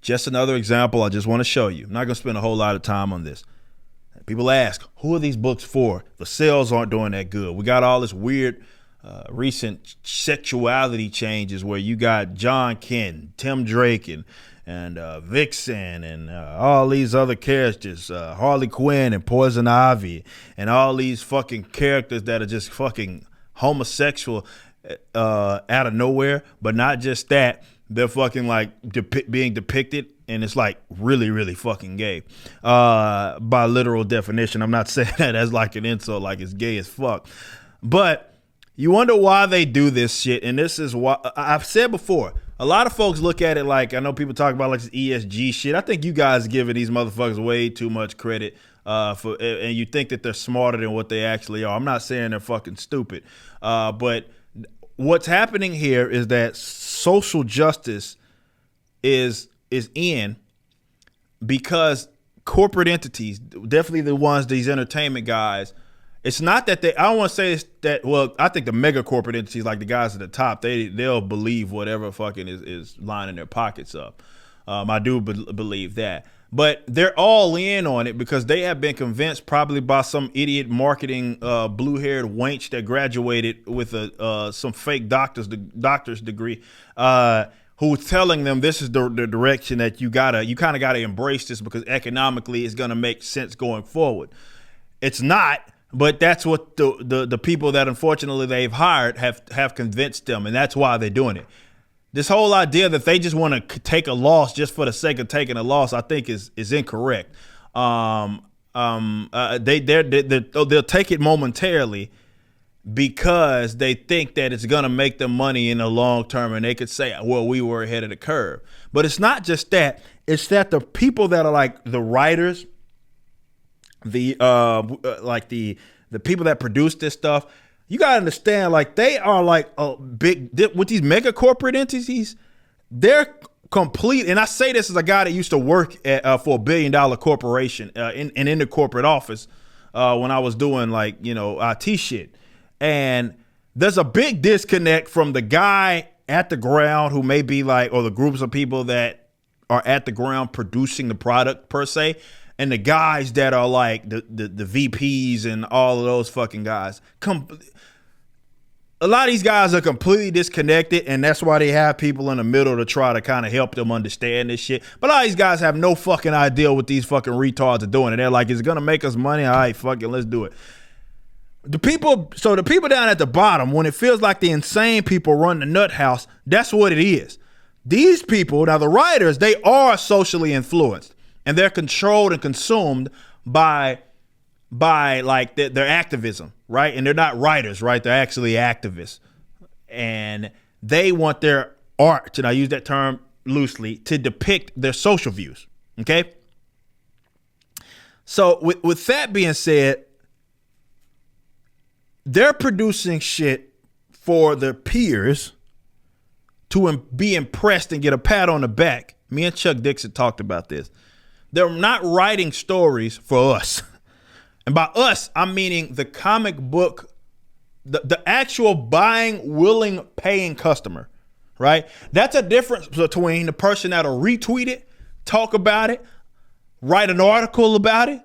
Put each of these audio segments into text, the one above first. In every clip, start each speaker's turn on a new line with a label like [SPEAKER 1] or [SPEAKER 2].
[SPEAKER 1] Just another example I just want to show you. I'm not going to spend a whole lot of time on this. People ask, who are these books for? The sales aren't doing that good. We got all this weird recent sexuality changes where you got John Kent, Tim Drake, and Vixen, and all these other characters, Harley Quinn and Poison Ivy, and all these fucking characters that are just fucking homosexual out of nowhere. But not just that, they're fucking like being depicted, and it's like really, really fucking gay by literal definition. I'm not saying that as like an insult, like it's gay as fuck. But you wonder why they do this shit, and this is why I've said before. A lot of folks look at it like, I know people talk about like this ESG shit. I think you guys giving these motherfuckers way too much credit for, and you think that they're smarter than what they actually are. I'm not saying they're fucking stupid, but what's happening here is that social justice is in because corporate entities, definitely the ones, these entertainment guys, it's not that I don't want to say it's that, well, I think the mega corporate entities, like the guys at the top, they'll believe whatever fucking is lining their pockets up. I do believe that. But they're all in on it because they have been convinced, probably by some idiot marketing blue-haired wench that graduated with some fake doctor's degree, who's telling them this is the direction that you kind of gotta embrace this because economically it's gonna make sense going forward. It's not. But that's what the people that unfortunately they've hired have convinced them, and that's why they're doing it. This whole idea that they just want to take a loss just for the sake of taking a loss, I think is incorrect. They'll take it momentarily because they think that it's gonna make them money in the long term, and they could say, "Well, we were ahead of the curve." But it's not just that; it's that the people that are like the writers, the people that produce this stuff, you gotta understand, like they are like a big with these mega corporate entities. They're complete, and I say this as a guy that used to work for $1 billion corporation in the corporate office when I was doing like IT shit, and there's a big disconnect from the guy at the ground who may be like, or the groups of people that are at the ground producing the product per se, and the guys that are like the VPs and all of those fucking guys. A lot of these guys are completely disconnected, and that's why they have people in the middle to try to kind of help them understand this shit. But a lot of these guys have no fucking idea what these fucking retards are doing. And they're like, is it going to make us money? All right, fuck it, let's do it. The people down at the bottom, when it feels like the insane people run the nut house, that's what it is. These people, now the writers, they are socially influenced. And they're controlled and consumed by like their activism, right? And they're not writers, right? They're actually activists. And they want their art, and I use that term loosely, to depict their social views, okay? So with that being said, they're producing shit for their peers to be impressed and get a pat on the back. Me and Chuck Dixon talked about this. They're not writing stories for us. And by us, I'm meaning the comic book, the actual buying, willing, paying customer, right? That's a difference between the person that'll retweet it, talk about it, write an article about it.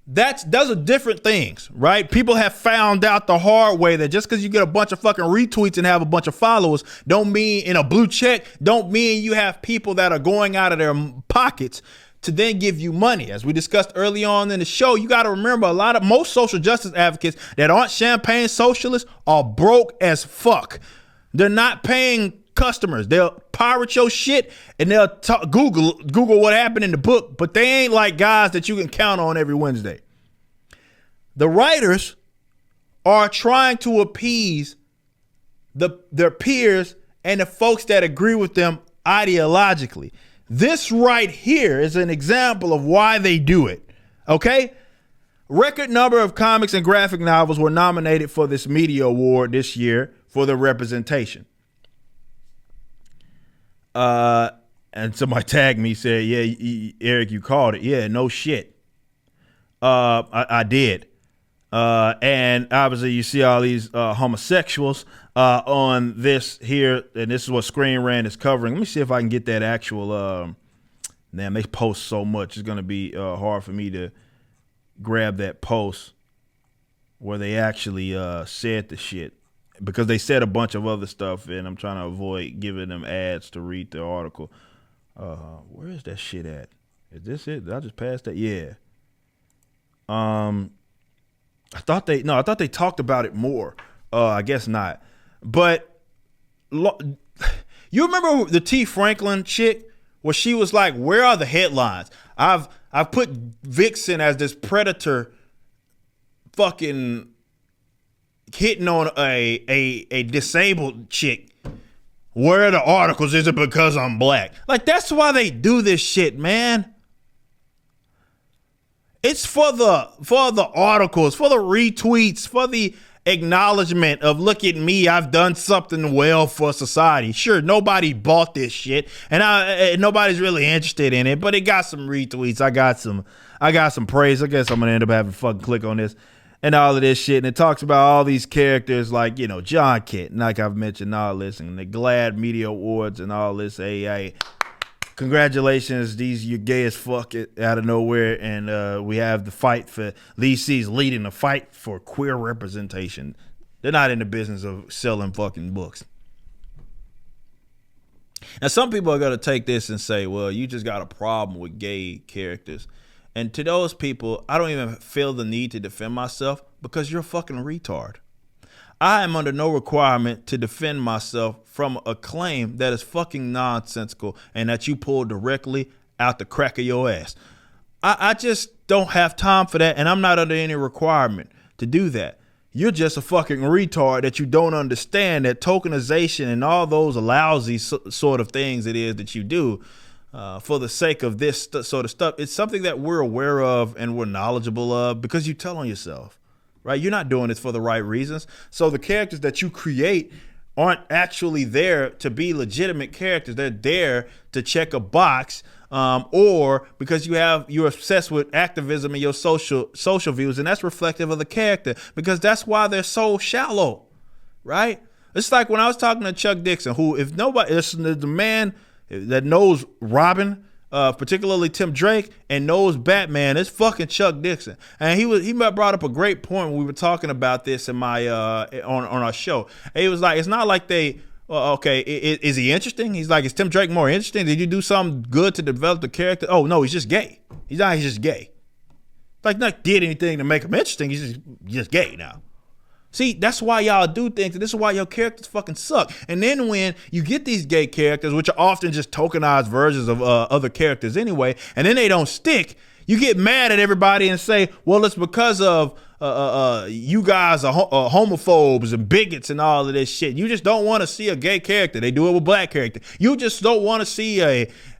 [SPEAKER 1] Those are different things, right? People have found out the hard way that just because you get a bunch of fucking retweets and have a bunch of followers don't mean, in a blue check, don't mean you have people that are going out of their pockets to then give you money. As we discussed early on in the show, you got to remember most social justice advocates that aren't champagne socialists are broke as fuck. They're not paying customers. They'll pirate your shit and they'll Google what happened in the book, but they ain't like guys that you can count on every Wednesday. The writers are trying to appease their peers and the folks that agree with them ideologically. This right here is an example of why they do it, okay? Record number of comics and graphic novels were nominated for this media award this year for their representation. And somebody tagged me, said, yeah, Eric, you called it. Yeah, no shit. I did. And obviously you see all these homosexuals on this here, and this is what Screen Rant is covering. Let me see if I can get that actual. Damn, they post so much. It's gonna be hard for me to grab that post where they actually said the shit, because they said a bunch of other stuff, and I'm trying to avoid giving them ads to read the article. Where is that shit at? Is this it? Did I just pass that? Yeah. I thought they talked about it more. I guess not. But you remember the T. Franklin chick where she was like, "Where are the headlines? I've put Vixen as this predator, fucking hitting on a disabled chick. Where are the articles? Is it because I'm black?" Like, that's why they do this shit, man. It's for the articles, for the retweets, for the acknowledgement of, look at me, I've done something well for society. Sure, nobody bought this shit, and nobody's really interested in it, but it got some retweets. I got some praise. I guess I'm gonna end up having to fucking click on this and all of this shit. And it talks about all these characters like, John Kent, like I've mentioned, all this, and the GLAAD Media Awards and all this. Hey, congratulations, you're gay as fuck out of nowhere, and we have the fight for Lee C's leading the fight for queer representation. They're not in the business of selling fucking books. Now, some people are gonna take this and say, "Well, you just got a problem with gay characters," and to those people, I don't even feel the need to defend myself, because you're a fucking retard. I am under no requirement to defend myself from a claim that is fucking nonsensical and that you pulled directly out the crack of your ass. I just don't have time for that, and I'm not under any requirement to do that. You're just a fucking retard that you don't understand that tokenization and all those lousy sort of things it is that you do for the sake of this sort of stuff. It's something that we're aware of and we're knowledgeable of because you tell on yourself. Right? You're not doing this for the right reasons. So the characters that you create aren't actually there to be legitimate characters. They're there to check a box, or because you're obsessed with activism and your social views, and that's reflective of the character, because that's why they're so shallow, right? It's like when I was talking to Chuck Dixon, who, if nobody, it's the man that knows Robin, particularly Tim Drake, and knows Batman, it's fucking Chuck Dixon. And he brought up a great point when we were talking about this in my on our show. And he was like, it's not like they, okay, is he interesting? He's like, is Tim Drake more interesting? Did you do something good to develop the character? Oh no, he's just gay. He's just gay. Like, not did anything to make him interesting. He's just gay now. See, that's why y'all do things, and this is why your characters fucking suck. And then when you get these gay characters, which are often just tokenized versions of other characters anyway, and then they don't stick, you get mad at everybody and say, well, it's because of you guys are homophobes and bigots and all of this shit. You just don't want to see a gay character. They do it with black character. You just don't want to see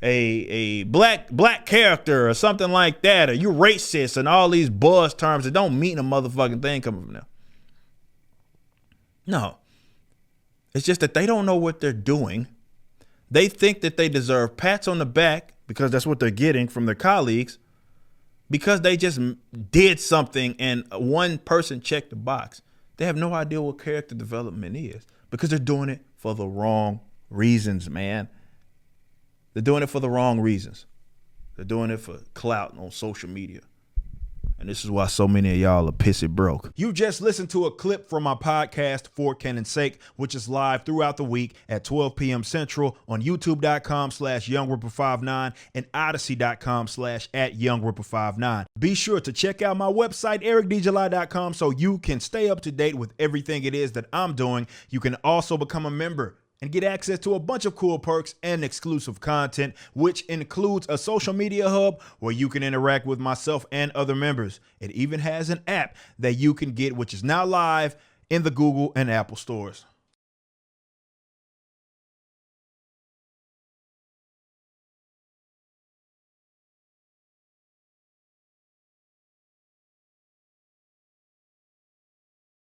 [SPEAKER 1] a black character or something like that, or you racist and all these buzz terms that don't mean a motherfucking thing coming from them. No, it's just that they don't know what they're doing. They think that they deserve pats on the back because that's what they're getting from their colleagues, because they just did something and one person checked the box. They have no idea what character development is because they're doing it for the wrong reasons, man. They're doing it for the wrong reasons. They're doing it for clout on social media. And this is why so many of y'all are pissy broke. You just listened to a clip from my podcast, For Canon's Sake, which is live throughout the week at 12 p.m. Central on YouTube.com/YoungRipper59 and Odyssey.com/@YoungRipper59. Be sure to check out my website, EricDJuly.com, so you can stay up to date with everything it is that I'm doing. You can also become a member and get access to a bunch of cool perks and exclusive content, which includes a social media hub where you can interact with myself and other members. It even has an app that you can get, which is now live in the Google and Apple stores.